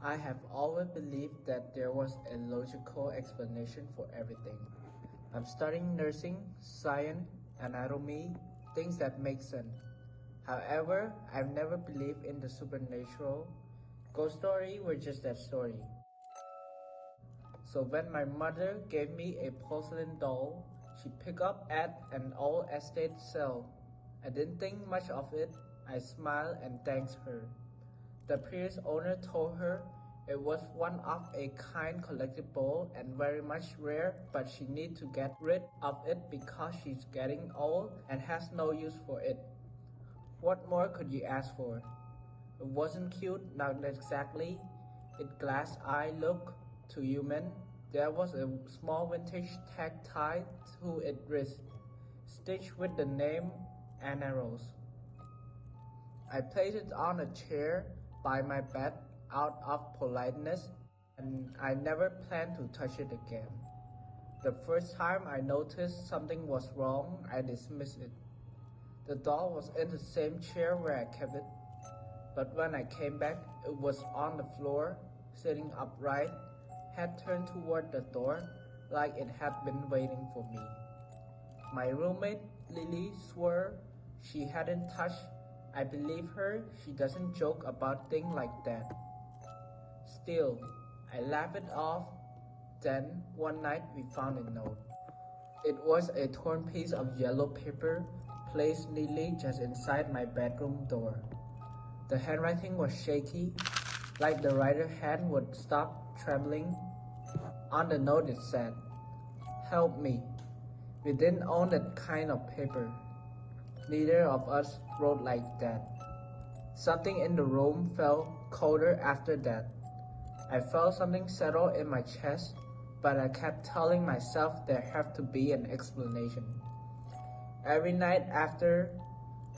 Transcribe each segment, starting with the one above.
I have always believed that there was a logical explanation for everything. I'm studying nursing, science, anatomy, things that make sense. However, I've never believed in the supernatural. Ghost stories were just that story. So when my mother gave me a porcelain doll, she picked up at an old estate sale. I didn't think much of it. I smiled and thanked her. The previous owner told her it was one of a kind collectible and very much rare, but she needs to get rid of it because she's getting old and has no use for it. What more could you ask for? It wasn't cute, not exactly. Its glass eye look too human. There was a small vintage tag tied to its wrist, stitched with the name Annarose. I placed it on a chair by my bed out of politeness, and I never planned to touch it again. The first time I noticed something was wrong, I dismissed it. The doll was in the same chair where I kept it, but when I came back, it was on the floor, sitting upright, head turned toward the door, like it had been waiting for me. My roommate, Lily, swore she hadn't touched. I believe her, she doesn't joke about things like that. Still, I laughed it off. Then, one night, we found a note. It was a torn piece of yellow paper, placed neatly just inside my bedroom door. The handwriting was shaky, like the writer's hand would stop trembling. On the note it said, "Help me." We didn't own that kind of paper. Neither of us wrote like that. Something in the room felt colder after that. I felt something settle in my chest, but I kept telling myself there had to be an explanation. Every night after,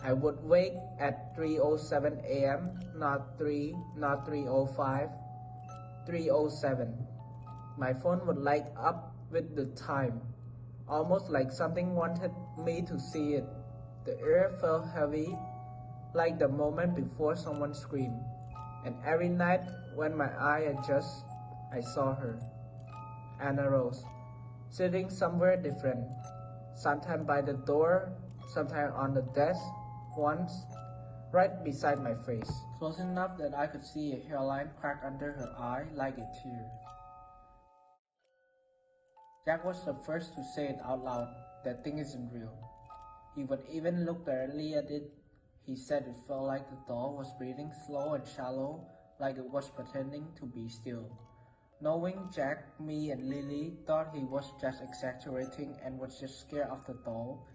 I would wake at 3:07 a.m., not 3, not 3:05, 3:07. My phone would light up with the time, almost like something wanted me to see it. The air felt heavy, like the moment before someone screamed. And every night when my eye adjusted, I saw her, Annarose, sitting somewhere different, sometimes by the door, sometimes on the desk, once right beside my face, close enough that I could see a hairline crack under her eye like a tear. Jack was the first to say it out loud, that thing isn't real. He would even look directly at it. He said it felt like the doll was breathing slow and shallow, like it was pretending to be still. Knowing Jack, me and Lily thought he was just exaggerating and was just scared of the doll,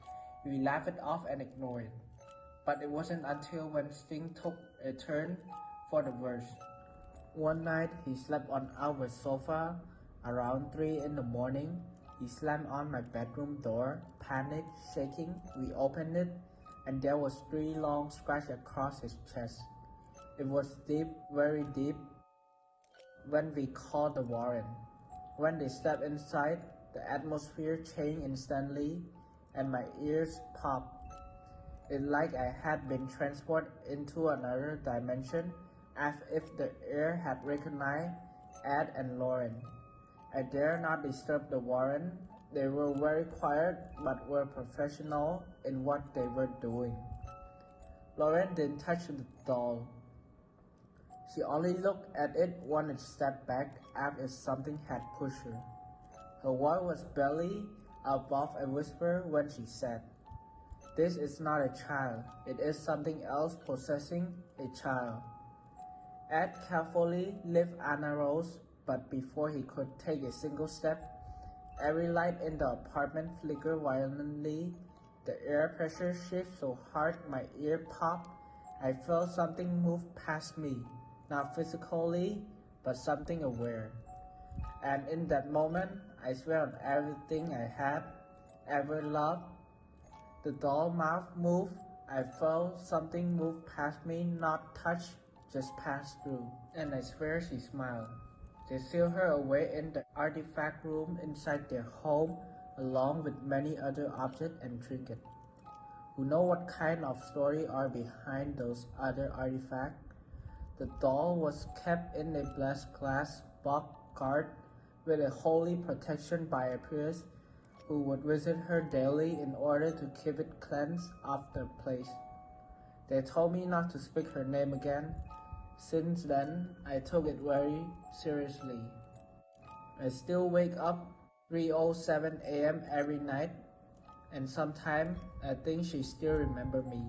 we laughed it off and ignored it. But it wasn't until when things took a turn for the worse. One night, he slept on our sofa. Around 3 in the morning, he slammed on my bedroom door, panic, shaking. We opened it, and there was 3 long scratches across his chest. It was deep, very deep. When we called the warden, when they stepped inside, the atmosphere changed instantly, and my ears popped. It's like I had been transported into another dimension, as if the air had recognized Ed and Lauren. I dare not disturb the warden. They were very quiet, but were professional in what they were doing. Lauren didn't touch the doll. She only looked at it one step back as if something had pushed her. Her voice was barely above a whisper when she said, "This is not a child. It is something else possessing a child." Ed carefully lifted Annarose, but before he could take a single step, every light in the apartment flickered violently. The air pressure shifted so hard my ear popped. I felt something move past me, not physically, but something aware. And in that moment, I swear on everything I had ever loved, the doll mouth moved. I felt something move past me, not touch, just pass through. And I swear she smiled. They sealed her away in the artifact room inside their home, along with many other objects and trinkets. Who know what kind of story are behind those other artifacts? The doll was kept in a blessed glass box guard with a holy protection by a priest who would visit her daily in order to keep it cleansed of the plague. They told me not to speak her name again. Since then, I took it very seriously. I still wake up 3:07 a.m. every night, and sometimes I think she still remembers me.